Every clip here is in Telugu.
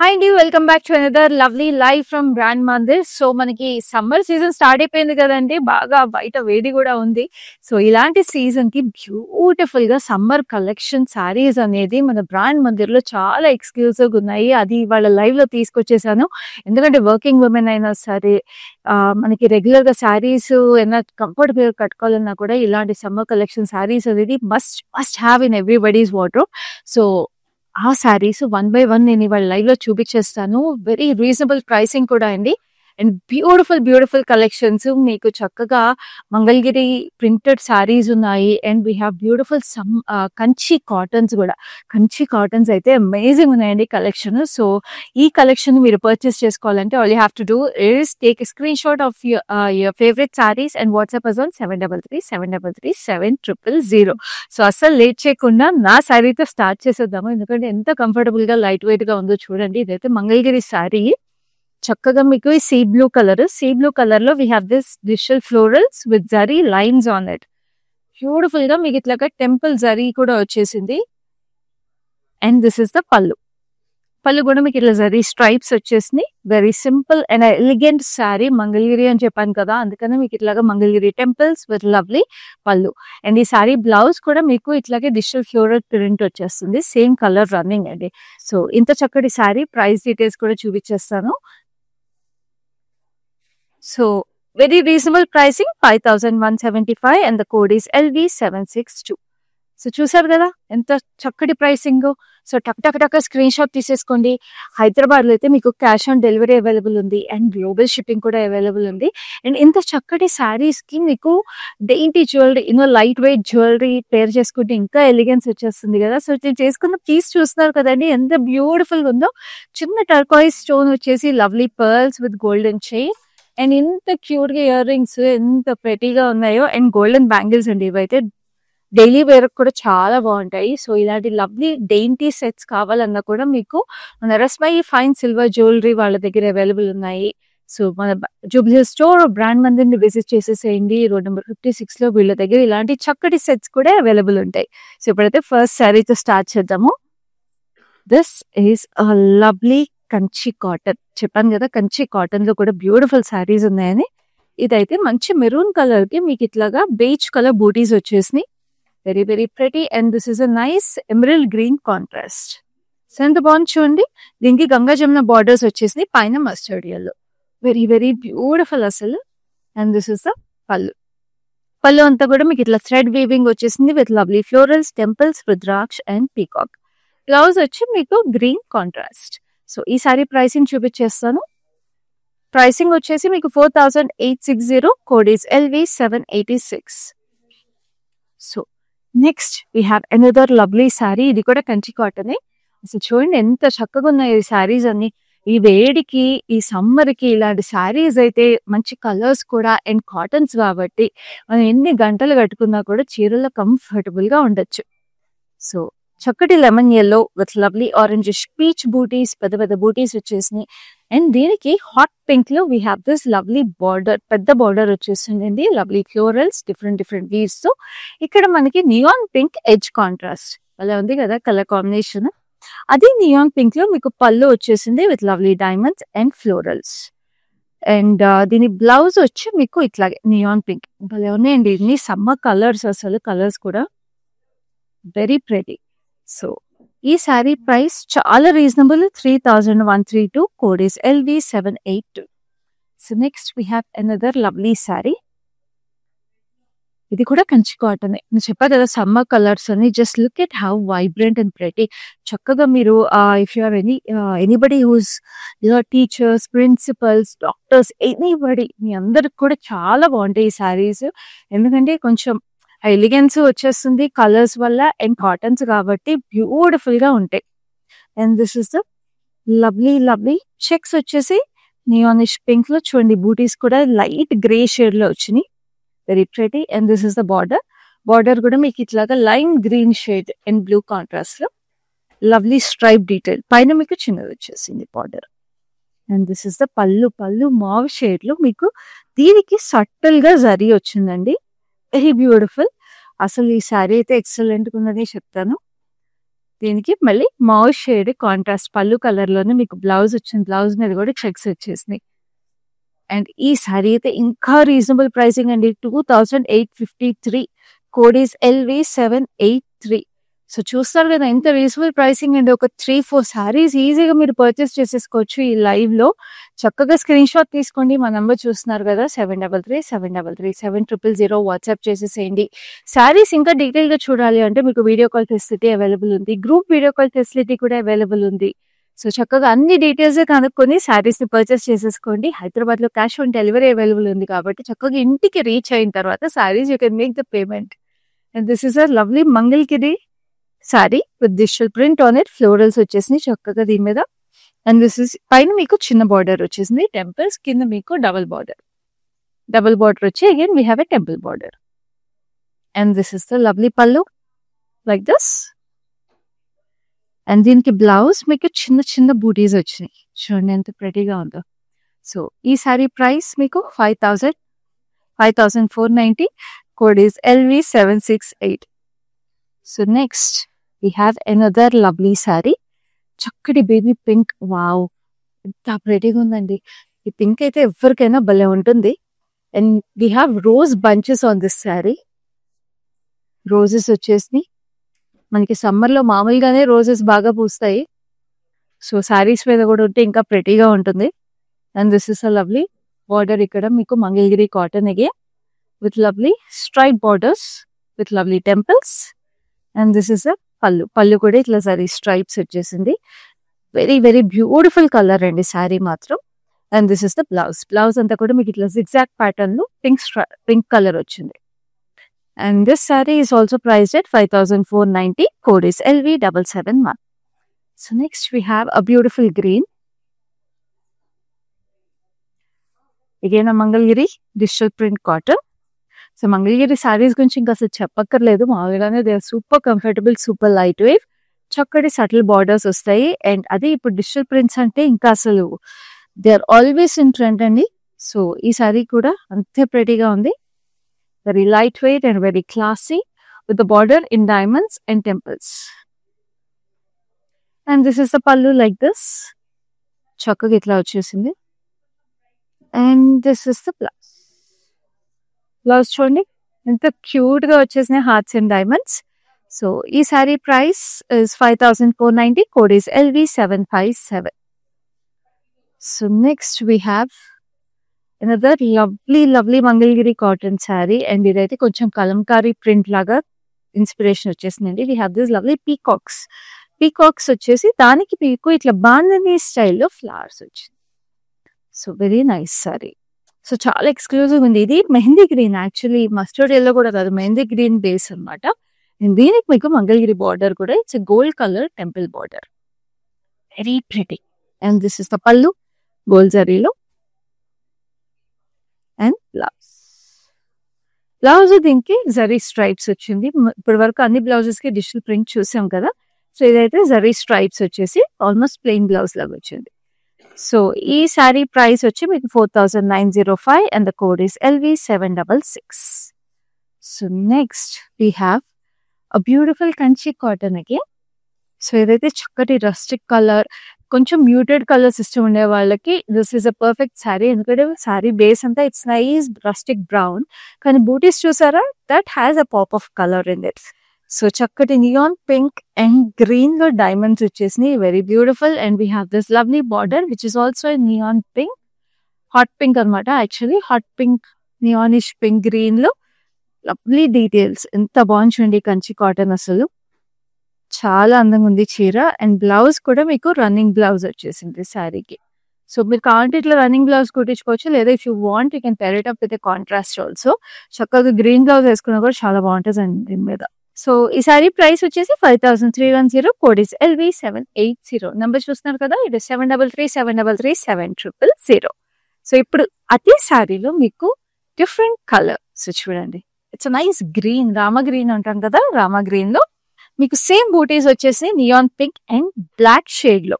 హాయ్ అండి, welcome back to another lovely live from brand Mandir. So మనకి సమ్మర్ సీజన్ స్టార్ట్ అయిపోయింది కదండి, బాగా బయట వేడి కూడా ఉంది. సో ఇలాంటి సీజన్ కి బ్యూటిఫుల్ గా సమ్మర్ కలెక్షన్ శారీస్ అనేది మన బ్రాండ్ మందిర్ లో చాలా ఎక్స్క్లూజివ్ గా ఉన్నాయి. అది వాళ్ళ లైవ్ లో తీసుకొచ్చేసాను. ఎందుకంటే వర్కింగ్ ఉమెన్ అయినా సరే, మనకి రెగ్యులర్ గా శారీస్ ఏమైనా కంఫర్టబుల్ గా కట్టుకోవాలన్నా కూడా ఇలాంటి సమ్మర్ కలెక్షన్ శారీస్ అనేది must must have in everybody's wardrobe. So ఆ శారీస్ 1 బై 1 నేను ఇవాళ లైవ్ లో చూపించేస్తాను. వెరీ రీజనబుల్ ప్రైసింగ్ కూడా అండి. అండ్ బ్యూటిఫుల్ కలెక్షన్స్ మీకు చక్కగా మంగళగిరి ప్రింటెడ్ శారీస్ ఉన్నాయి. And we have beautiful Kanchi cottons కూడా. కంచి కాటన్స్ అయితే అమేజింగ్ ఉన్నాయండి కలెక్షన్. సో ఈ కలెక్షన్ మీరు పర్చేస్ చేసుకోవాలంటే all you have to do is take a screenshot of your favourite saris and WhatsApp us on 7337337000. So అస్సలు లేట్ చేయకుండా నా శారీతో స్టార్ట్ చేసేద్దాము. ఎందుకంటే ఎంత కంఫర్టబుల్ గా లైట్ వెయిట్ గా ఉందో చూడండి. ఇదైతే మంగళగిరి శారీ. చక్కగా మీకు ఈ సీ బ్లూ కలర్ లో we have this digital florals with zari lines on it. Beautiful గా మీకు ఇట్లాగా టెంపుల్ జరీ కూడా వచ్చేసింది. అండ్ దిస్ ఇస్ ద పళ్ళు కూడా మీకు ఇట్లా జరీ స్ట్రైప్స్ వచ్చేసినాయి. Very simple and elegant sari. Mangalagiri అని చెప్పాను కదా, అందుకనే మీకు ఇట్లాగా మంగళగిరి టెంపుల్స్ విత్ లవ్లీ పళ్ళు. అండ్ ఈ శారీ బ్లౌజ్ కూడా మీకు ఇట్లాగే డిజిటల్ ఫ్లోరల్ ప్రింట్ వచ్చేస్తుంది. సేమ్ కలర్ రన్నింగ్ అండి. సో ఇంత చక్కటి శారీ ప్రైస్ డీటెయిల్స్ కూడా చూపించేస్తాను. So very reasonable pricing 5175 and the code is LV762. So చూసారు కదా ఎంత చక్కటి ప్రైసింగ్. సో టక్ స్క్రీన్ షాట్ తీసేసుకోండి. హైదరాబాద్ లో అయితే మీకు క్యాష్ ఆన్ డెలివరీ అవైలబుల్ ఉంది అండ్ గ్లోబల్ షిప్పింగ్ కూడా అవైలబుల్ ఉంది. అండ్ ఇంత చక్కటి శారీస్ కి మీకు డెయింటీ జ్యువెలరీ, లైట్ వెయిట్ జ్యువెలరీ పేర్ చేసుకుంటే ఇంకా ఎలిగెన్స్ వచ్చేస్తుంది కదా. సో నేను చేసుకున్న పీస్ చూస్తున్నారు కదండి, ఎంత బ్యూటిఫుల్ ఉందో. చిన్న టర్కాయిస్ స్టోన్ వచ్చేసి lovely pearls with golden chain. And ఎంత క్యూట్ గా ఇయర్ రింగ్స్ ఎంత ప్రెటీగా ఉన్నాయో. అండ్ గోల్డెన్ బ్యాంగిల్స్ అండి, ఇవైతే డైలీ వేర్ కూడా చాలా బాగుంటాయి. సో ఇలాంటి లవ్లీ డెయింటీ సెట్స్ కావాలన్నా కూడా మీకు మన రస్మై ఫైన్ సిల్వర్ జ్యువెలరీ వాళ్ళ దగ్గర అవైలబుల్ ఉన్నాయి. సో మన జూబ్లీ స్టోర్ బ్రాండ్ మందిర్ని విజిట్ చేసేసేయండి. రోడ్ నెంబర్ 56 లో వీళ్ళ దగ్గర ఇలాంటి చక్కటి సెట్స్ కూడా అవైలబుల్ ఉంటాయి. సో ఇప్పుడైతే ఫస్ట్ శారీతో స్టార్ట్ చేద్దాము. This is a lovely Kanchi cotton. చెప్పాను కదా కంచి కాటన్ లో కూడా బ్యూటిఫుల్ శారీస్ ఉన్నాయని. ఇదైతే మంచి మెరూన్ కలర్ కి మీకు ఇట్లాగా బేజ్ కలర్ బూటీస్ వచ్చేసినాయి. Very very pretty. And this is a nice emerald green contrast. So ఎంత బాగుంది చూడండి. దీనికి గంగా జమున బార్డర్స్ వచ్చేసినాయి, పైన mustard yellow. Very very beautiful అసలు. అండ్ దిస్ ఇస్ ద పళ్ళు అంతా కూడా మీకు ఇట్లా థ్రెడ్ వీవింగ్ వచ్చేసింది with lovely florals, temples, rudraksha and peacock. Blouse వచ్చి మీకు గ్రీన్ కాంట్రాస్ట్. సో ఈ సారీ ప్రైసింగ్ చూపించేస్తాను. ప్రైసింగ్ వచ్చేసి మీకు 4860. Code is LV786. So next we have another lovely sari. ఇది కూడా కంచి కాటనే. అసలు చూడండి ఎంత చక్కగా ఉన్నాయి ఈ శారీస్ అన్ని. ఈ వేడికి ఈ సమ్మర్ కి ఇలాంటి శారీస్ అయితే మంచి కలర్స్ కూడా అండ్ కాటన్స్ కాబట్టి మనం ఎన్ని గంటలు కట్టుకున్నా కూడా చీరలో కంఫర్టబుల్ గా ఉండొచ్చు. సో చక్కటి lemon yellow with lovely orange peach బూటీస్, పెద్ద బూటీస్ వచ్చేసినాయి. అండ్ దీనికి హాట్ పింక్ లో we have this lovely border, పెద్ద బార్డర్ వచ్చేసిందండి. లవ్లీ ఫ్లోరల్స్, డిఫరెంట్ వీవ్స్ తో. ఇక్కడ మనకి నియాన్ పింక్ ఎడ్జ్ కాంట్రాస్ట్ అలా ఉంది కదా కలర్ కాంబినేషన్. అది నియాన్ పింక్ లో మీకు పళ్ళు వచ్చేసింది with lovely diamonds and florals. And దీని బ్లౌజ్ వచ్చి మీకు ఇట్లాగే నియాన్ పింక్. భలే ఉన్నాయండి ఇన్ని సమ్మర్ కలర్స్. అసలు కలర్స్ కూడా వెరీ ప్రెటీ. సో ఈ శారీ ప్రైస్ చాలా reasonable, 3132. Code is LV782. So next we have another lovely sari. ఇది కూడా కంచి కాటన్. నేను చెప్పా కదా సమ్మర్ కలర్స్ అని. Just look at how vibrant and pretty. చక్కగా మీరు if you are anybody who's teachers, principals, doctors, anybody, మీ అందరికి కూడా చాలా బాగుంటాయి ఈ శారీస్. ఎందుకంటే కొంచెం ఎలిగెన్స్ వచ్చేస్తుంది కలర్స్ వల్ల అండ్ కాటన్స్ కాబట్టి బ్యూటిఫుల్ గా ఉంటాయి. And this is the lovely checks వచ్చేసి నియానిష్ పింక్ లో చూడండి. బూటీస్ కూడా లైట్ గ్రే షేడ్ లో వచ్చినాయి. Very pretty. And this is the border కూడా మీకు ఇట్లాగా lime green shade and blue contrast లో లవ్లీ స్ట్రైప్ డీటెయిల్, పైన మీకు చిన్నది వచ్చేసింది border. And this is the పళ్ళు మావ్ షేడ్ లో మీకు దీనికి సట్టల్ గా జరీ వచ్చిందండి. Very beautiful. అసలు ఈ శారీ అయితే ఎక్సలెంట్ ఉందని చెప్తాను. దీనికి మళ్ళీ మౌ షేడ్ కాంట్రాస్ట్ పళ్ళు కలర్ లోనే మీకు బ్లౌజ్ వచ్చింది. బ్లౌజ్ మీద కూడా చెక్స్ వచ్చేసినాయి. అండ్ ఈ సారీ అయితే ఇంకా రీజనబుల్ ప్రైసింగ్ అండి. 2853. Code is LV783. సో చూస్తారు కదా ఎంత రీజనబుల్ ప్రైసింగ్ అండి. ఒక 3-4 సారీస్ ఈజీగా మీరు పర్చేస్ చేసేసుకోవచ్చు ఈ లైవ్ లో. చక్కగా స్క్రీన్ షాట్ తీసుకోండి. మా నంబర్ చూస్తున్నారు కదా 7337337000 వాట్సాప్ చేసేసేయండి. సారీస్ ఇంకా డీటెయిల్ గా చూడాలి అంటే మీకు వీడియో కాల్ ఫెసిలిటీ అవైలబుల్ ఉంది. గ్రూప్ వీడియో కాల్ ఫెసిలిటీ కూడా అవైలబుల్ ఉంది. సో చక్కగా అన్ని డీటెయిల్స్ కనుక్కొని సారీస్ ని పర్చేస్ చేసేసుకోండి. హైదరాబాద్ లో క్యాష్ ఆన్ డెలివరీ అవైలబుల్ ఉంది కాబట్టి చక్కగా ఇంటికి రీచ్ అయిన తర్వాత saris you can make the payment. And this is a lovely Mangalagiri sorry with digital print on it. Florals వచ్చేసింది చక్కగా దీని మీద. అండ్ దిస్ ఇస్ పైన మీకు చిన్న బార్డర్ వచ్చేసింది టెంపుల్స్, కింద మీకు డబుల్ బార్డర్ వచ్చి again we have a temple border. And this is the lovely పల్లు లైక్ దిస్. అండ్ దీనికి బ్లౌజ్ మీకు చిన్న చిన్న బూటీస్ వచ్చినాయి. చూడండి ఎంత ప్రెటీగా ఉందో. సో ఈ సారీ ప్రైస్ మీకు 5490. Code is LV768. So next we have another lovely sorry. చక్కటి బేబీ పింక్. వావ్ ఎంత ప్రెటీగా ఉందండి. ఈ పింక్ అయితే ఎవరికైనా భలే ఉంటుంది. And we have rose bunches on this sorry. Roses వచ్చేసి మనకి సమ్మర్ లో మామూలుగానే రోజెస్ బాగా పూస్తాయి. సో సారీస్ మీద కూడా ఉంటే ఇంకా ప్రెటీగా ఉంటుంది. And this is a lovely border. ఇక్కడ మీకు Mangalagiri cotton again with lovely stripe borders with lovely temples. And this is అ పళ్ళు కూడా ఇట్లా సారీ స్ట్రైప్స్ వచ్చేసింది. వెరీ వెరీ బ్యూటిఫుల్ కలర్ అండి సారీ మాత్రం. And this is the blouse అంతా కూడా మీకు ఇట్లా జిగ్జాగ్ ప్యాటర్న్ లో పింక్ కలర్ వచ్చింది. And this saree is also priced at 5490. Code is LV771. So next we have a beautiful green. Again a Mangalgiri digital print cotton. So Mangalgiri sarees గురించి ఇంకా అసలు చెప్పక్కర్లేదు. మామూలుగానే they are super comfortable, super lightweight. చక్కటి సటిల్ బార్డర్స్ వస్తాయి. అండ్ అదే ఇప్పుడు డిజిటల్ ప్రింట్స్ అంటే ఇంకా అసలు they are always in trend అండి. సో ఈ సారీ కూడా అంతే ప్రెటీగా ఉంది. Very lightweight and very classy with the border in diamonds and temples. And this is the pallu like this. Chakka itla vachesindi. And this is the blouse. Blouse chudandi enta cute ga vachesinayi hearts and diamonds. So ee saree price is 5490. Code is LV757. So next we have another lovely Mangalgiri cotton saree. And ఇదైతే కొంచెం కలంకారీ ప్రింట్ లాగా ఇన్స్పిరేషన్ వచ్చేసిందండి. We have this lovely peacocks వచ్చేసి దానికి మీకు ఇట్లా బాందని స్టైల్లో ఫ్లవర్స్ వచ్చింది. So very nice sorry. So చాలా ఎక్స్క్లూజివ్ ఉంది. ఇది mehndi green, actually mustard yellow కూడా కాదు, మెహందీ గ్రీన్ బేస్ అనమాట. దీనికి మీకు మంగళగిరి బార్డర్ కూడా it's gold colour temple border. Very pretty. And this is the పల్లు గోల్డ్ జరీలో. అండ్ బ్లౌజ్ దీనికి జరీ స్ట్రైప్స్ వచ్చింది. ఇప్పటి వరకు అన్ని బ్లౌజెస్ కి డిజిటల్ ప్రింట్ చూసాం కదా. సో ఇదైతే జరీ స్ట్రైప్స్ వచ్చేసి ఆల్మోస్ట్ ప్లెయిన్ బ్లౌజ్ లాగా వచ్చింది. సో ఈ సారీ ప్రైస్ వచ్చి మీకు 4905. And the code is LV766. So next we have a beautiful Kanchi cotton again. So ఇదైతే చక్కటి రస్టిక్ కలర్, కొంచెం మ్యూటెడ్ కలర్స్ ఇష్టం ఉండే వాళ్ళకి this is a perfect sari. ఎందుకంటే శారీ బేస్ అంతా ఇట్స్ నైస్ రస్టిక్ బ్రౌన్, కానీ బూటీస్ చూసారా that has a pop of colour in it. So చక్కటి నియాన్ పింక్ అండ్ గ్రీన్ లో డైమండ్స్ వచ్చేసినాయి. Very beautiful. And we have this lovely border which is also neon pink, hot pink అనమాట. Actually hot pink, neonish pink, green లో లవ్లీ డీటెయిల్స్. ఎంత బాగుంది కంచి కాటన్, అసలు చాలా అందంగా ఉంది చీర. అండ్ బ్లౌజ్ కూడా మీకు రన్నింగ్ బ్లౌజ్ వచ్చేసింది శారీకి. సో మీరు కావాలంటే ఇట్లా రన్నింగ్ బ్లౌజ్ కుట్టించుకోవచ్చు, లేదా if you want you can pair it up with contrast also. చక్కగా గ్రీన్ బ్లౌజ్ వేసుకున్నా కూడా చాలా బాగుంటుంది అండి దీని మీద. సో ఈ సారీ ప్రైస్ వచ్చేసి 5310. Code is LV780. నెంబర్ చూస్తున్నారు కదా, ఇది 7337337000. సో ఇప్పుడు అదే సారీలో మీకు డిఫరెంట్ కలర్. సో చూడండి, it's nice green, Rama green అంటాం కదా, రామా గ్రీన్ లో మీకు సేమ్ బూటీస్ వచ్చేసి neon pink and black shade లో.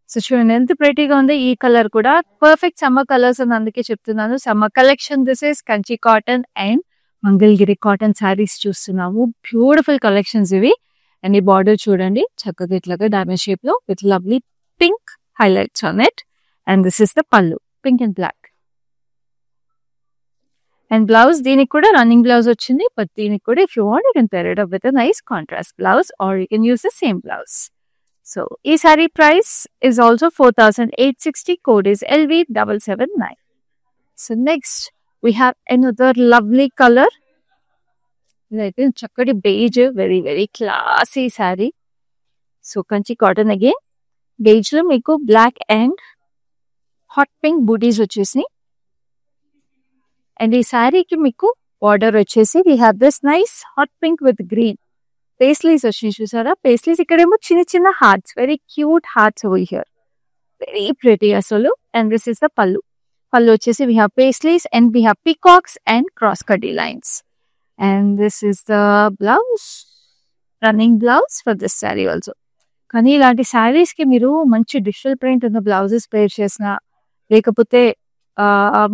సో చూడండి ఎంత ప్రెటీగా ఉంది. ఈ కలర్ కూడా పర్ఫెక్ట్ సమ్మర్ కలర్స్ అని అందుకే చెప్తున్నాను. Summer collection. This is Kanchi cotton and Mangalagiri cotton saris చూస్తున్నాము. బ్యూటిఫుల్ కలెక్షన్స్ ఇవి. అండ్ ఈ బార్డర్ చూడండి చక్కగా ఇట్లాగా డైమండ్ షేప్ లో with lovely pink highlights on it. And this is the pallu, pink and black. And blouse, దీనికి కూడా రన్నింగ్ బ్లౌజ్ వచ్చింది, బట్ దీనికి కూడా if you want you can pair it up with a nice contrast blouse or you can use the same blouse. So ఈ saree price is also 4,860. Code is LV779. So next we have another lovely color. ఇదైతే చక్కటి beige, very very classy saree. So Kanchi cotton again. Beige లో మీకు బ్లాక్ అండ్ హాట్ పింక్ బూటీస్ వచ్చేసినాయి. అండ్ ఈ శారీకి మీకు బార్డర్ వచ్చేసి we have this nice hot pink with green paisleys వచ్చినాయి చూసారా. పేస్లీస్ ఇక్కడేమో చిన్న చిన్న hearts, very cute hearts over here, very pretty అసలు. And this is the pallu. Pallu వచ్చేసి we have paisleys and we have peacocks and cross కటీ lines. And this is the blouse, running blouse for this sari also. కానీ ఇలాంటి శారీస్ కి మీరు మంచి డిజిటల్ ప్రింట్ ఉన్న బ్లౌజెస్ పేర్ చేసిన, లేకపోతే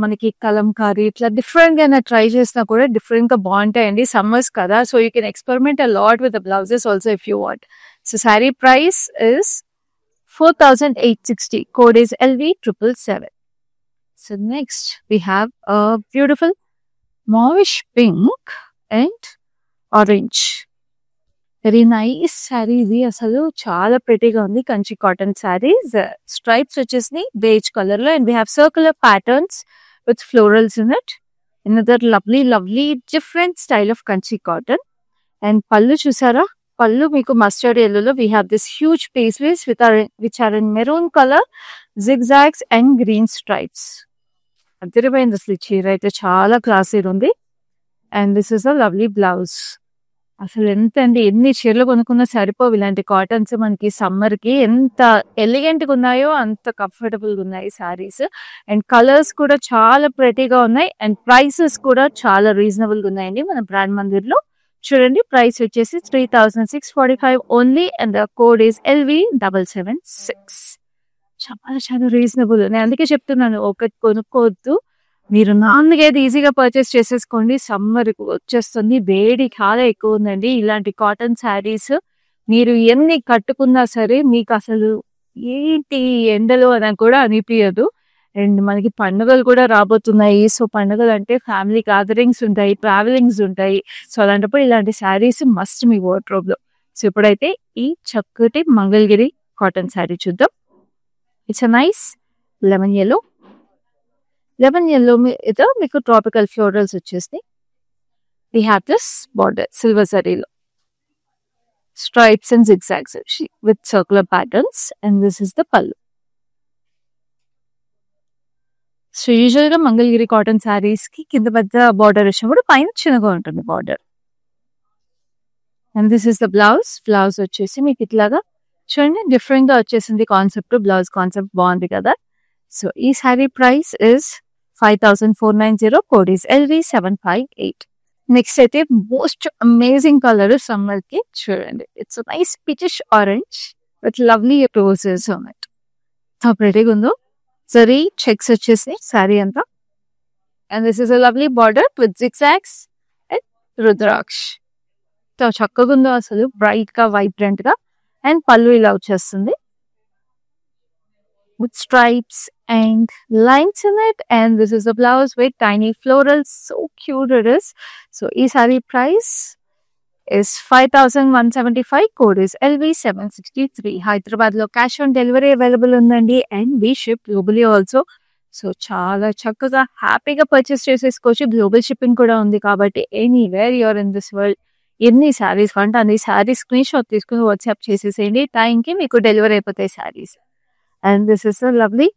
మనకి కలంకారీ ఇట్లా డిఫరెంట్ గా ట్రై చేసినా కూడా డిఫరెంట్ గా బాగుంటాయండి. సమ్మర్స్ కదా, so you can experiment a lot with the blouses also if you want. So sari price is 4,860. Code is LV777. So next we have a beautiful mauvish pink and orange, very nice sari. ఇది అసలు చాలా ప్రిటీగా ఉంది. కంచి కాటన్ శారీస్, స్ట్రైప్స్ వచ్చేసి బేజ్ కలర్ లో and we have circular patterns with florals in it. Another lovely lovely different style of Kanchi cotton. And పళ్ళు చూసారా, పళ్ళు మీకు మస్టర్డ్ ఎల్లోలో we have this huge paisleys which are in maroon colour, zigzags and green stripes. అదిరిపోయింది అసలు ఈ చీర అయితే, చాలా క్లాసీ ఉంది. And this is a lovely blouse. అసలు ఎంత అండి, ఎన్ని చీరలు కొనుక్కున్నా సరిపోవు ఇలాంటి కాటన్స్. మనకి సమ్మర్ కి ఎంత ఎలిగెంట్ గా ఉన్నాయో అంత కంఫర్టబుల్ గా ఉన్నాయి సారీస్. అండ్ కలర్స్ కూడా చాలా ప్రెటీగా ఉన్నాయి అండ్ ప్రైసెస్ కూడా చాలా రీజనబుల్ గా ఉన్నాయండి మన బ్రాండ్ మందిర్ లో. చూడండి ప్రైస్ వచ్చేసి 3,645 only and the code is LV776. చాలా చాలా రీజనబుల్. నేను అందుకే చెప్తున్నాను, ఒకటి కొనుక్కోవద్దు, మీరు నాలుగైదు ఈజీగా పర్చేస్ చేసేసుకోండి. సమ్మర్ వచ్చేస్తుంది, వేడి చాలా ఎక్కువ ఉందండి. ఇలాంటి కాటన్ శారీస్ మీరు ఎన్ని కట్టుకున్నా సరే మీకు అసలు ఏంటి ఎండలో అని కూడా అనిపించదు. అండ్ మనకి పండుగలు కూడా రాబోతున్నాయి. సో పండుగలు అంటే ఫ్యామిలీ గ్యాదరింగ్స్ ఉంటాయి, ట్రావెలింగ్స్ ఉంటాయి. సో అలాంటప్పుడు ఇలాంటి శారీస్ మస్ట్ మీ వార్డ్రోబ్ లో. సో ఇప్పుడైతే ఈ చక్కటి మంగళగిరి కాటన్ శారీ చూద్దాం. It's a nice lemon yellow. Lemon yellow మీద మీకు ట్రాపికల్ ఫ్లోరల్స్ వచ్చేసి we have this border silver జరీలో, stripes and zigzags with circular patterns. And this is the pallu. So usual గా మంగళగిరి కాటన్ శారీస్ కి కింద పెద్ద బార్డర్ వచ్చినప్పుడు పైన చిన్నగా ఉంటుంది border. And this is the blouse. Blouse వచ్చేసి మీకు ఇట్లాగా చూడండి డిఫరెంట్ గా వచ్చేసింది కాన్సెప్ట్. బ్లౌజ్ కాన్సెప్ట్ బాగుంది కదా. సో ఈ sari price is 5,490. Code is LV758. Next అయితే మోస్ట్ అమేజింగ్ కలర్ సమ్మర్ కి చూడండి. It's nice peachish orange with lovely roses on it. ప్రెటీగా ఉందో. జరీ చెక్స్ వచ్చేసి శారీ అంతా. And this is a lovely border with zigzags and rudraksha. చక్కగా ఉందో అసలు, బ్రైట్ గా వైబ్రెంట్ గా. అండ్ పళ్ళు ఇలా వచ్చేస్తుంది with stripes and lines in it. And this is a blouse with tiny florals. So cute it is. So this saree price is 5,175. Code is LV763. Hyderabad lo cash on delivery available undandi and we ship globally also. So చాలా చక్కగా హ్యాపీగా పర్చేస్ చేసేసుకోవచ్చు. గ్లోబల్ షిప్పింగ్ కూడా ఉంది కాబట్టి anywhere you're in this world ఎన్ని శారీస్ అంటే అన్ని శారీస్ స్క్రీన్ షాట్ తీసుకుని వాట్సాప్ చేసేసేయండి. టైంకి మీకు డెలివరీ అయిపోతాయి saris. And this is a lovely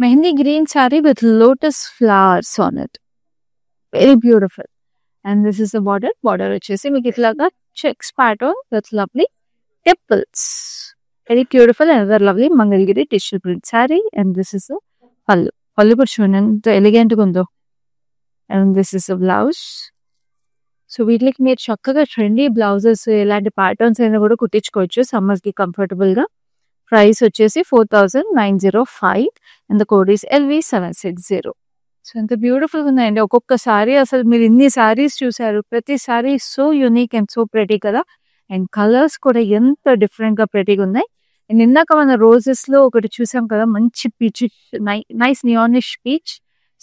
mehndi green saree with lotus flowers on it. Very beautiful. And this is the border. Border వచ్చేసి మీకు ఇట్లాగా checks pattern with lovely temples. Very beautiful. Another lovely Mangalgiri tissue print saree. And this is the pallu. Pallu కూడా చూడండి ఎంత ఎలిగెంట్ గా ఉందో. And this is the blouse. So వీటికి మీరు చక్కగా ట్రెండీ బ్లౌజెస్ ఎలాంటి ప్యాటర్న్స్ అయినా కూడా కుట్టించుకోవచ్చు సమ్మర్స్ కి కంఫర్టబుల్ గా. ప్రైస్ వచ్చేసి 4,905 and the code is LV760. So ఎంత బ్యూటిఫుల్ గా ఉన్నాయండి. ఒక్కొక్క సారీ అసలు మీరు ఇన్ని సారీస్ చూసారు, ప్రతి sorry so unique and so pretty కదా. అండ్ కలర్స్ కూడా ఎంత డిఫరెంట్ గా ప్రెటీగా ఉన్నాయి. అండ్ ఇందాక మన రోజెస్ లో ఒకటి చూసాం కదా, మంచి peach, nice neonish peach.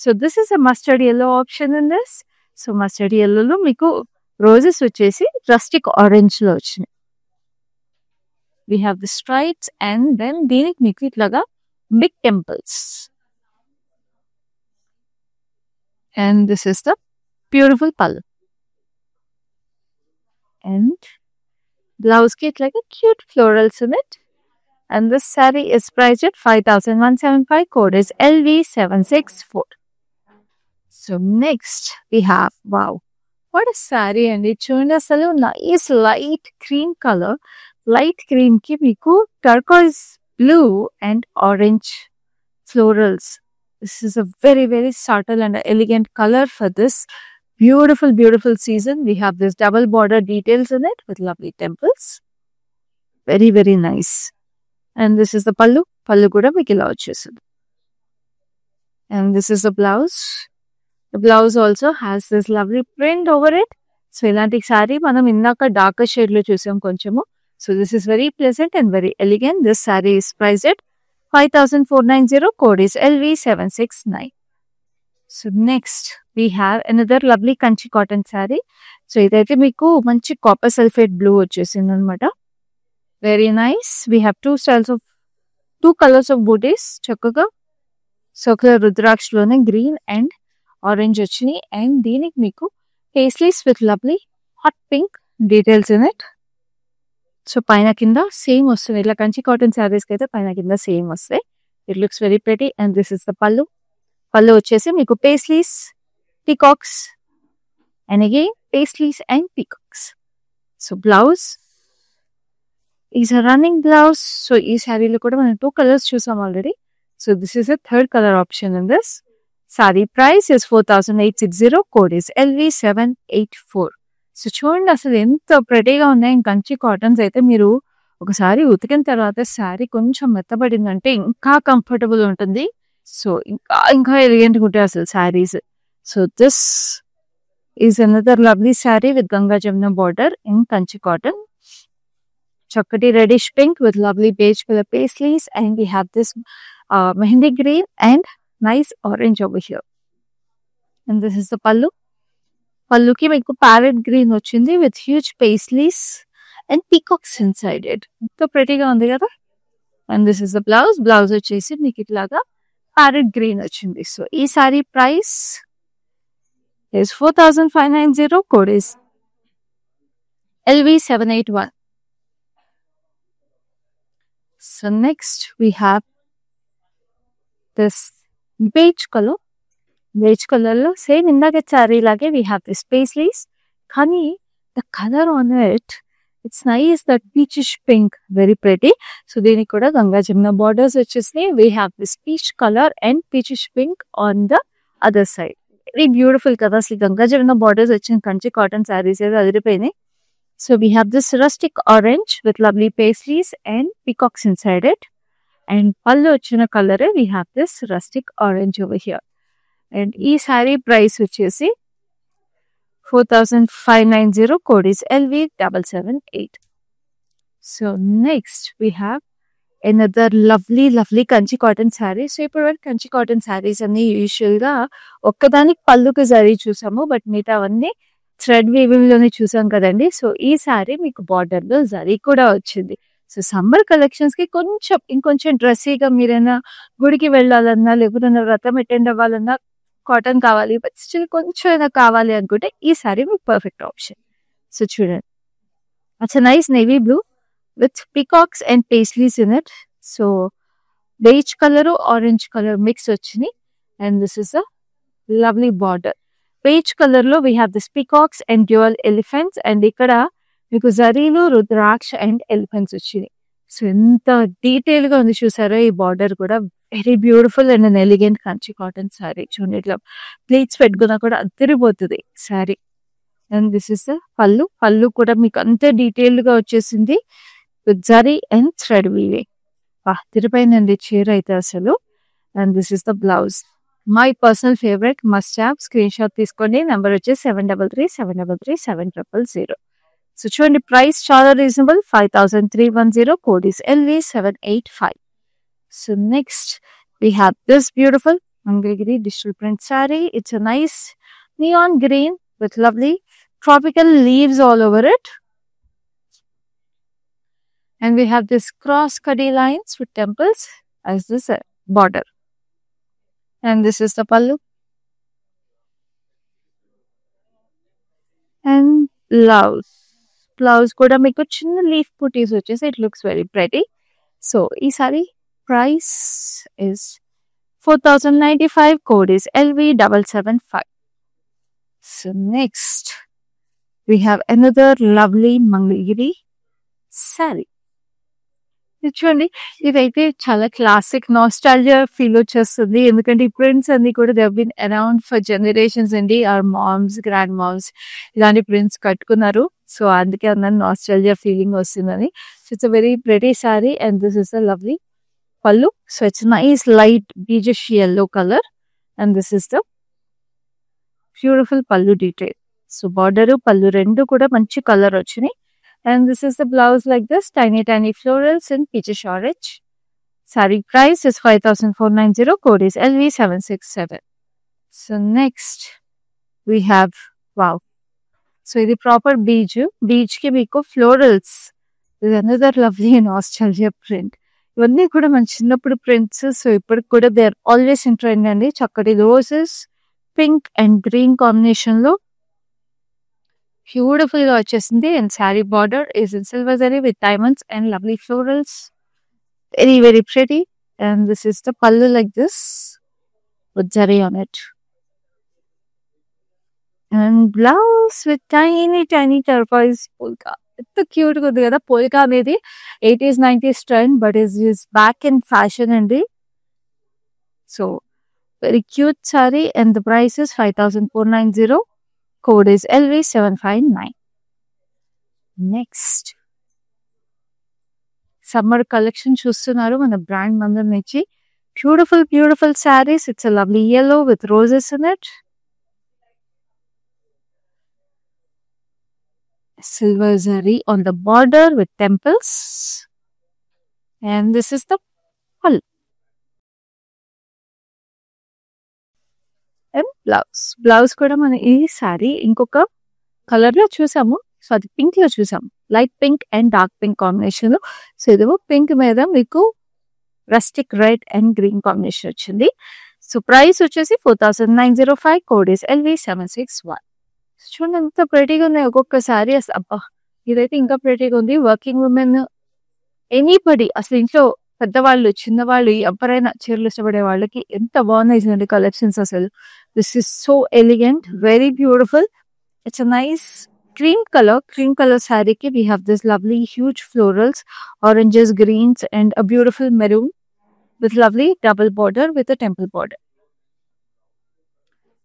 So this is a mustard yellow option in this. So mustard ఎల్లోలో మీకు రోజెస్ వచ్చేసి రస్టిక్ ఆరెంజ్ లో వచ్చినాయి. We have the stripes and then దీనికి మీకు ఇట్లాగా big temples. And this is the beautiful pallu. And blouse ki like a cute florals in it. And this saree is priced at 5,175. Code is LV764. So next we have, wow, what a saree, and it showing us a nice light cream color. Light cream ki meeku turquoise blue and orange florals. This is a very, very subtle and elegant color for this beautiful, beautiful season. We have this double border details in it with lovely temples. Very, very nice. And this is the pallu. Pallu kuda meeku ila vachesindi. And this is the blouse. The blouse also has this lovely print over it. So ilanti saree manam innaka darker shade lo chusam konchemu. So this is very pleasant and very elegant. This saree is priced at 5,490. Code is LV769. So next we have another lovely kanchi cotton saree. So idaithe meeku manchi copper sulphate blue vachesindi anamata. Very nice. We have two colors of booties. Chakkaga circular rudraksh lone green and orange ochini, and దీనికి మీకు paisleys with lovely hot pink details in it. So పైన కింద సేమ్ వస్తుంది. ఇలా కంచి కాటన్ శారీస్ కి అయితే పైన కింద సేమ్ వస్తాయి. It looks very pretty. And this is the pallu. Pallu వచ్చేసి మీకు paisleys, peacocks, and again paisleys and peacocks. So blouse is a running blouse. So ఈ శారీలో కూడా మనం 2 కలర్స్ చూసాం already. So this is a third colour option in this. Sorry price is 4,860. Code is LV784. So చూడండి అసలు ఎంత ప్రెటీగా ఉన్నాయి కంచి కాటన్స్. అయితే మీరు ఒకసారి ఉతికిన తర్వాత శారీ కొంచెం మెత్తబడిందంటే ఇంకా కంఫర్టబుల్ ఉంటుంది. సో ఇంకా ఎలిగెంట్గా ఉంటాయి అసలు saris. So this is another lovely sari with Ganga Jamuna border in Kanchi cotton. చక్కటి reddish pink with lovely beige colour paisleys, and we have this mehndi green and nice orange over here. And this is the pallu. పల్లుకి మీకు ప్యారెట్ గ్రీన్ వచ్చింది with huge paisleys and peacocks inside it. ఎంతో ప్రెటీగా ఉంది కదా. And this is the blouse. Blouse వచ్చేసి మీకు ఇట్లాగా ప్యారెట్ గ్రీన్ వచ్చింది. సో ఈ sorry price is 4,590. Code is LV781. So next we have this beige color. Beige colour లో సేమ్ ఇందాక సారీ లాగే వీ హ్యావ్ దిస్ పేస్లీస్, కానీ the colour on it's nice, that peachish pink, very pretty. So దీనికి కూడా గంగా జమున బార్డర్స్ వచ్చేసి we have this peach colour and peachish pink on the other side. Very beautiful కదా. అసలు గంగా జమున బార్డర్స్ వచ్చిన కంచి కాటన్ శారీస్ ఏదో అదిరిపోయినాయి. So we have this rustic orange with lovely paisleys and peacocks inside it. And pallu వచ్చిన colour we have this rustic orange over here. And ఈ శారీ ప్రైస్ వచ్చేసి 4,590. Code is LV778. So next we have another lovely lovely Kanchi cotton sari. So ఇప్పుడు వరకు కంచి కాటన్ శారీస్ అన్ని యూజువల్ గా ఒక్కదానికి పళ్ళుకి జరీ చూసాము, బట్ మిగతా అవన్నీ థ్రెడ్ వీవింగ్ లోనే చూసాం కదండి. సో ఈ శారీ మీకు బార్డర్ లో జరీ కూడా వచ్చింది. సో సమ్మర్ కలెక్షన్స్ కి ఇంకొంచెం డ్రెస్సీగా మీరైనా గుడికి వెళ్ళాలన్నా, లేకపోతే వ్రతం అటెండ్ అవ్వాలన్నా కాటన్ కావాలి, బట్ స్టిల్ కొంచెం అయినా కావాలి అనుకుంటే ఈ సారీ మీకు పర్ఫెక్ట్ ఆప్షన్. సో చూడండి, it's nice navy blue with peacocks and paisleys in it. So beige colour orange colour mix వచ్చినాయి. And this is a lovely border. Beige colour లో we have this peacocks and dual elephants, and ఇక్కడ మీకు జరీలు, రుద్రాక్ష అండ్ ఎలిఫెంట్స్ వచ్చినాయి. సో ఎంత డీటెయిల్ గా ఉంది చూసారో ఈ బార్డర్ కూడా. Very beautiful and an elegant Kanchi cotton sari. చూడండి ఇట్లా ప్లేట్స్ పెట్టుకున్నా కూడా అదిరిపోతుంది sari. And this is the pallu. Pallu కూడా మీకు అంతే డీటెయిల్డ్ గా వచ్చేసింది with zari and thread weaving. అదిరిపోయిందండి చీర అయితే అసలు. And this is the blouse. My personal favourite, must have. Screenshot తీసుకోండి. నెంబర్ వచ్చేసి 733-733-7000. సో చూడండి ప్రైస్ చాలా reasonable 5310 code is LV785. So next we have this beautiful Mangalgiri digital print saree. It's a nice neon green with lovely tropical leaves all over it. And we have this cross cutty lines with temples as this border. And this is the pallu. And blouse kuda meeku chinna leaf putties vachesi, it looks very pretty. So ee saree price is 4095, code is LV775. So next we have another lovely Mangalgiri saree. చూడండి ఇదైతే చాలా క్లాసిక్ నాస్టాల్జియా ఫీల్ వచ్చేస్తుంది, ఎందుకంటే ఈ ప్రింట్స్ అన్ని కూడా they been around for generations అండి. ఆర్ మామ్స్, గ్రాండ్ మామ్స్ ఇలాంటి ప్రింట్స్ కట్టుకున్నారు. సో అందుకే అందరూ నాస్టాల్జియా ఫీలింగ్ వస్తుందని. So it's a very pretty sari and this is a lovely pallu. So it's nice light beigeish yellow color and this is the beautiful pallu detail. So border pallu rendu kuda manchi color vachinayi. And this is the blouse like this, tiny florals in peachish orange. Saree price is 5490, code is LV767. So next we have, wow, so ఇది proper beach ki meeku florals. This is another lovely nostalgia print. ఇవన్నీ కూడా మన చిన్నప్పుడు ప్రింట్స్. సో ఇప్పటికి కూడా they are always in trend అండి. చక్కటి roses pink and green combination లో బ్యూటిఫుల్ గా వచ్చేసింది. And sari border is in silver zari with diamonds and lovely florals, very very pretty. And this is the pallu like this with zari on it. And blouse with tiny turquoise polka. ఎంత క్యూట్ గా ఉంది కదా. పోల్కా అనేది 80s 90s trend, but is back in fashion అండి. So very cute sorry and the price is 5490, code is LV759. Next summer collection చూస్తున్నారు మన బ్రాండ్ మందం నుంచి. Beautiful saris. It's a lovely yellow with roses in it. Silver zari on the border with temples, and this is the pallu and blouse kuda mana ee saree inkoka color lo chusamu. So adi pink lo chusamu, light pink and dark pink combination lo. So idivo pink meeda meeku rustic red and green combination ochindi. So price vachesi 4905, code is LV761. చూడండి ఎంత ప్రెటీగా ఉన్నాయి ఒక్కొక్కసారి. అబ్బా ఇదైతే ఇంకా ప్రెటీగా ఉంది. వర్కింగ్ ఉమెన్, ఎనీబడి, అసలు ఇంట్లో పెద్దవాళ్ళు చిన్నవాళ్ళు ఎవరైనా చీరలు ఇష్టపడే వాళ్ళకి ఎంత బాగున్నాయి కలెక్షన్స్ అసలు. This is so elegant, very beautiful. It's a nice cream colour శారీకి we have this lovely huge florals, oranges, greens and a beautiful maroon with lovely double border with a temple border.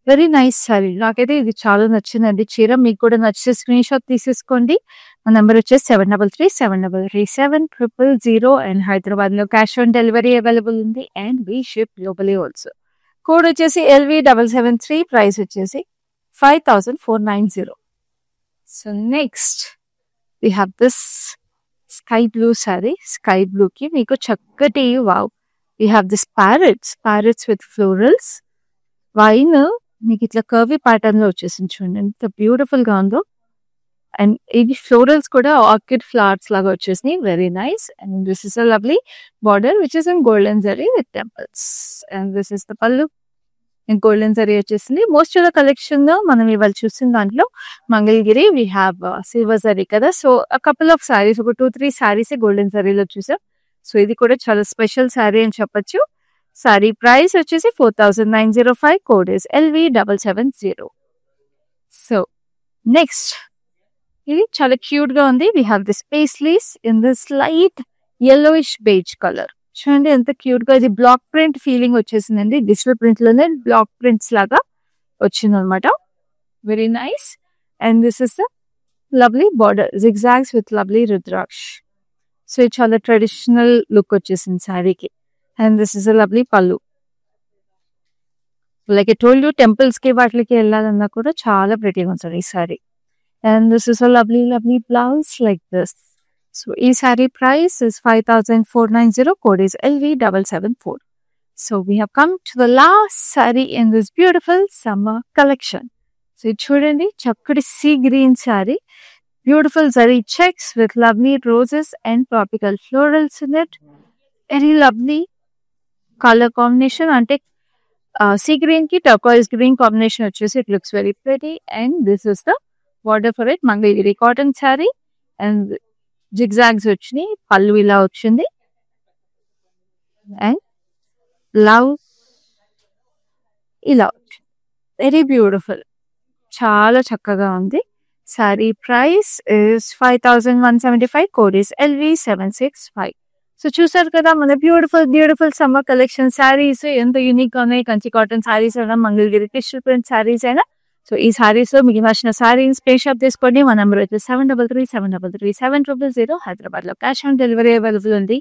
Very nice sari. నాకైతే ఇది చాలా నచ్చిందండి చీర. మీకు కూడా నచ్చితే స్క్రీన్ షాట్ తీసేసుకోండి. మా నెంబర్ వచ్చేసి 7337337000 అండ్ హైదరాబాద్ లో క్యాష్ ఆన్ డెలివరీ అవైలబుల్ ఉంది and we ship globally also. Code వచ్చేసి LV773, ప్రైస్ వచ్చేసి 5490. So next we have this sky blue sorry. Sky blue కి మీకు చక్కటి wow, we have this parrots with florals. Wine మీకు ఇట్లా కర్వీ ప్యాటర్న్ లో వచ్చేసింది చూడండి ఎంత బ్యూటిఫుల్ గా ఉందో. అండ్ ఇది ఫ్లోరల్స్ కూడా ఆర్కిడ్ ఫ్లవర్స్ లాగా వచ్చేసినాయి, very nice. And this is a lovely border which is in golden zari with temples. And this is the పల్లు ఇన్ గోల్డెన్ జరీ వచ్చేసింది. మోస్ట్ ఆఫ్ ద కలెక్షన్ లో మనం ఇవాళ చూసిన దాంట్లో Mangalagiri we have silver zari కదా. So a couple of saris, ఒక 2-3 సారీస్ గోల్డెన్ జరీలో చూసాం. సో ఇది కూడా చాలా స్పెషల్ సారీ అని చెప్పొచ్చు. సారీ ప్రైస్ వచ్చేసి 4905, code is LV770. So next ఇది చాలా క్యూట్ గా ఉంది. We have this paisleys in this light yellowish beige colour. చూడండి ఎంత క్యూట్ గా. ఇది బ్లాక్ ప్రింట్ ఫీలింగ్ వచ్చేసిందండి. డిజిటల్ ప్రింట్ లోనే బ్లాక్ ప్రింట్స్ లాగా వచ్చింది అనమాట. Very nice. And this is the lovely border, zigzags with lovely rudraksha. So ఇది చాలా ట్రెడిషనల్ లుక్ వచ్చేసింది శారీకి. And this is a lovely pallu. Like I told you, temples కి వాటికి వెళ్ళాలన్నా కూడా చాలా ప్రెటీగా ఉంటుంది ఈ sorry. And this is a lovely blouse like this. So each saree price is 5,490. Code is LV774. So we have come to the last saree in this beautiful summer collection. So ఇది చూడండి, చక్కటి sea green saree, beautiful zari checks with lovely roses and tropical florals in it. Very lovely color combination. Ante sea green ki turquoise green combination వచ్చేసి it looks very pretty. And this is the border for it. Mangalgiri cotton saree and zigzags వచ్చినాయి. పళ్ళు ఇలా వచ్చింది. And blouse ఇలా వచ్చింది. వెరీ బ్యూటిఫుల్, చాలా చక్కగా ఉంది. saree price is 5,175. code is LV765. So చూసారు కదా మన బ్యూటిఫుల్ సమ్మర్ కలెక్షన్ శారీస్ ఎంత యూనిక్ గా ఉన్నాయి. కంచి కాటన్ శారీస్ అయినా, మంగళగిరి టిష్యూ ప్రింట్ శారీస్ అయినా. సో ఈ శారీస్ లో మీకు నచ్చిన శారీని స్క్రీన్ షాట్ తీసుకోండి. మా నెంబర్ అయితే 7337337000. హైదరాబాద్ లో క్యాష్ ఆన్ డెలివరీ అవైలబుల్ ఉంది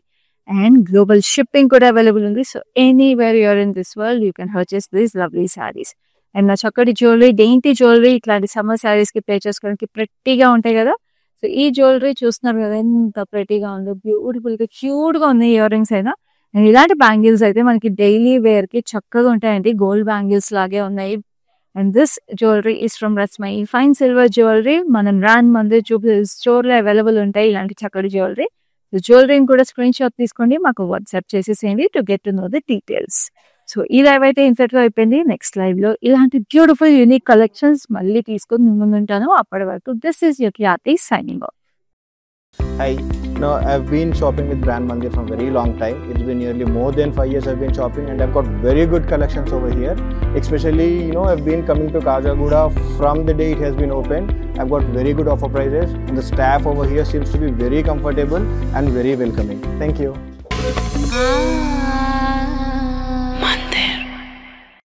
అండ్ గ్లోబల్ షిప్పింగ్ కూడా అవైలబుల్ ఉంది. So anywhere you're in this world you can purchase these lovely saris. And నా చక్కటి జ్యువెలరీ, డెయింటీ జ్యువెలరీ ఇట్లాంటి సమ్మర్ శారీస్ కి పే చేసుకోవడానికి ప్రెట్టీగా ఉంటాయి కదా. సో ఈ జ్యువెలరీ చూస్తున్నారు కదా ఎంత ప్రెటీగా ఉందో, బ్యూటిఫుల్ గా క్యూట్ గా ఉంది. ఇయర్ రింగ్స్ అయినా అండ్ ఇలాంటి బ్యాంగిల్స్ అయితే మనకి డైలీ వేర్ కి చక్కగా ఉంటాయండి. గోల్డ్ బ్యాంగిల్స్ లాగే ఉన్నాయి. And this jewellery is from Rasmai fine silver jewellery. మన బ్రాండ్ మంది స్టోర్ లో అవైలబుల్ ఉంటాయి ఇలాంటి చక్కటి జ్యువెలరీ. జ్యువెలరీని కూడా స్క్రీన్ షాట్ తీసుకోండి, మాకు వాట్సాప్ చేసేసేయండి to get to know the details. So ఈ లైవ్ అయితే ఇంతటితో అయిపోయింది. నెక్స్ట్ లైవ్ లో ఇలాంటి బ్యూటిఫుల్ యూనిక్ కలెక్షన్స్ మళ్ళీ తీసుకొని ముందు ఉంటాను. అప్పటి వరకు this is your Khyati signing off. Hi, no, I've been shopping with Brand Mandir for a very long time. It's been nearly more than 5 years I've been shopping, and I've got very good collections over here. Especially, I've been coming to Kajagoda from the day it has been opened. I've got very good offer prices, and the staff over here seems to be very comfortable and very welcoming. Thank you.